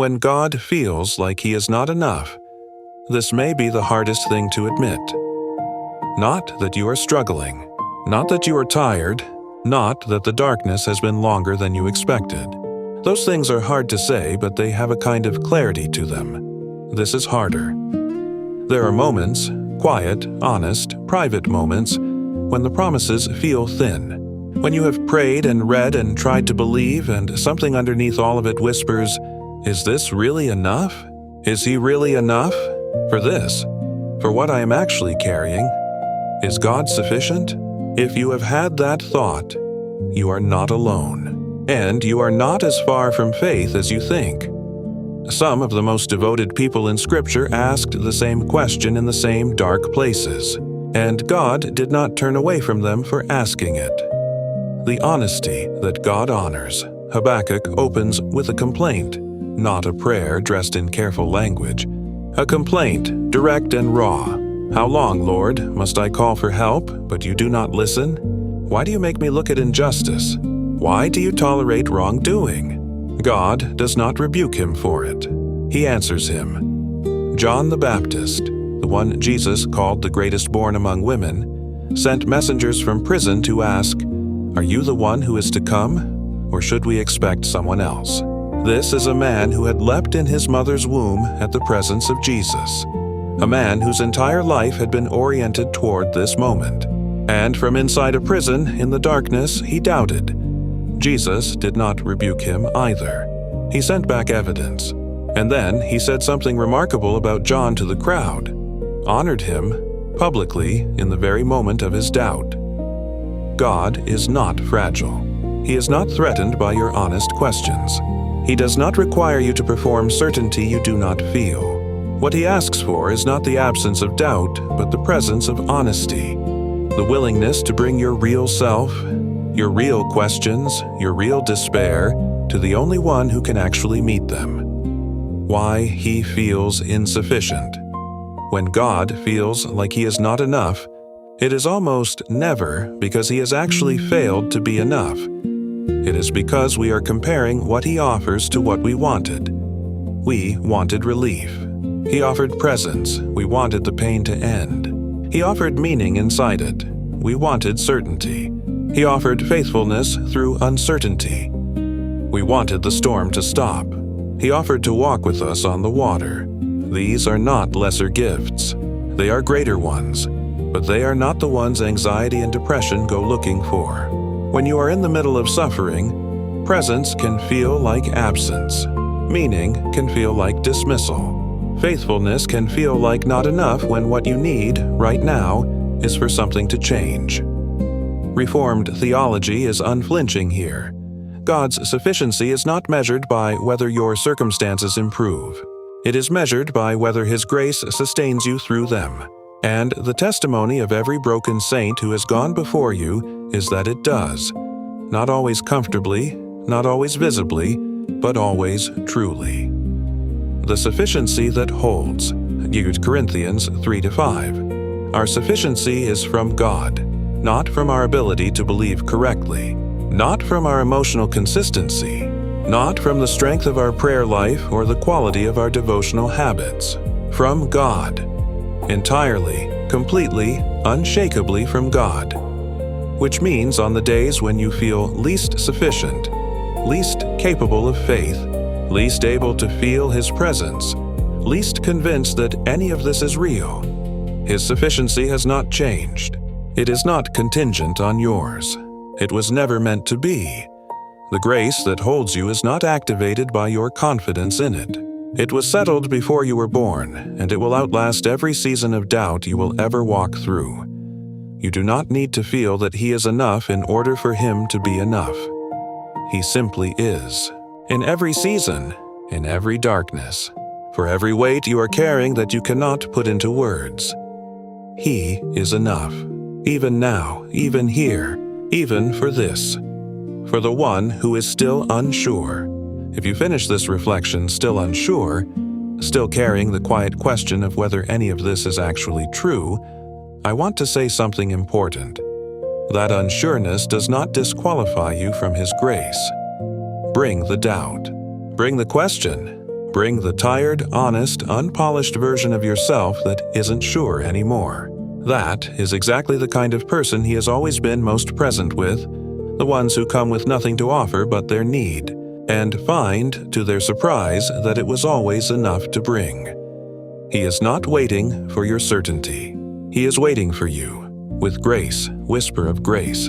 When God feels like He is not enough, this may be the hardest thing to admit. Not that you are struggling, not that you are tired, not that the darkness has been longer than you expected. Those things are hard to say, but they have a kind of clarity to them. This is harder. There are moments, quiet, honest, private moments, when the promises feel thin. When you have prayed and read and tried to believe, and something underneath all of it whispers, "Is this really enough? Is He really enough? For this? For what I am actually carrying? Is God sufficient?" If you have had that thought, you are not alone, and you are not as far from faith as you think. Some of the most devoted people in Scripture asked the same question in the same dark places, and God did not turn away from them for asking it. The honesty that God honors. Habakkuk opens with a complaint, not a prayer dressed in careful language. A complaint, direct and raw. "How long, Lord, must I call for help, but you do not listen? Why do you make me look at injustice? Why do you tolerate wrongdoing?" God does not rebuke him for it. He answers him. John the Baptist, the one Jesus called the greatest born among women, sent messengers from prison to ask, "Are you the one who is to come, or should we expect someone else?" This is a man who had leapt in his mother's womb at the presence of Jesus, a man whose entire life had been oriented toward this moment. And from inside a prison, in the darkness, he doubted. Jesus did not rebuke him either. He sent back evidence. And then he said something remarkable about John to the crowd, honored him publicly in the very moment of his doubt. God is not fragile. He is not threatened by your honest questions. He does not require you to perform certainty you do not feel. What He asks for is not the absence of doubt, but the presence of honesty, the willingness to bring your real self, your real questions, your real despair, to the only one who can actually meet them. Why He feels insufficient. When God feels like He is not enough, it is almost never because He has actually failed to be enough. It is because we are comparing what He offers to what we wanted. We wanted relief. He offered presence. We wanted the pain to end. He offered meaning inside it. We wanted certainty. He offered faithfulness through uncertainty. We wanted the storm to stop. He offered to walk with us on the water. These are not lesser gifts. They are greater ones, but they are not the ones anxiety and depression go looking for. When you are in the middle of suffering, presence can feel like absence. Meaning can feel like dismissal. Faithfulness can feel like not enough when what you need, right now, is for something to change. Reformed theology is unflinching here. God's sufficiency is not measured by whether your circumstances improve. It is measured by whether His grace sustains you through them. And the testimony of every broken saint who has gone before you is that it does. Not always comfortably, not always visibly, but always truly. The sufficiency that holds. 2 Corinthians 3-5. Our sufficiency is from God, not from our ability to believe correctly, not from our emotional consistency, not from the strength of our prayer life or the quality of our devotional habits. From God. Entirely, completely, unshakably from God. Which means on the days when you feel least sufficient, least capable of faith, least able to feel His presence, least convinced that any of this is real, His sufficiency has not changed. It is not contingent on yours. It was never meant to be. The grace that holds you is not activated by your confidence in it. It was settled before you were born, and it will outlast every season of doubt you will ever walk through. You do not need to feel that He is enough in order for Him to be enough. He simply is. In every season, in every darkness, for every weight you are carrying that you cannot put into words. He is enough. Even now, even here, even for this. For the one who is still unsure. If you finish this reflection still unsure, still carrying the quiet question of whether any of this is actually true, I want to say something important. That unsureness does not disqualify you from His grace. Bring the doubt. Bring the question. Bring the tired, honest, unpolished version of yourself that isn't sure anymore. That is exactly the kind of person he has always been most present with, the ones who come with nothing to offer but their need, and find, to their surprise, that it was always enough to bring. He is not waiting for your certainty. He is waiting for you, with grace, whisper of grace,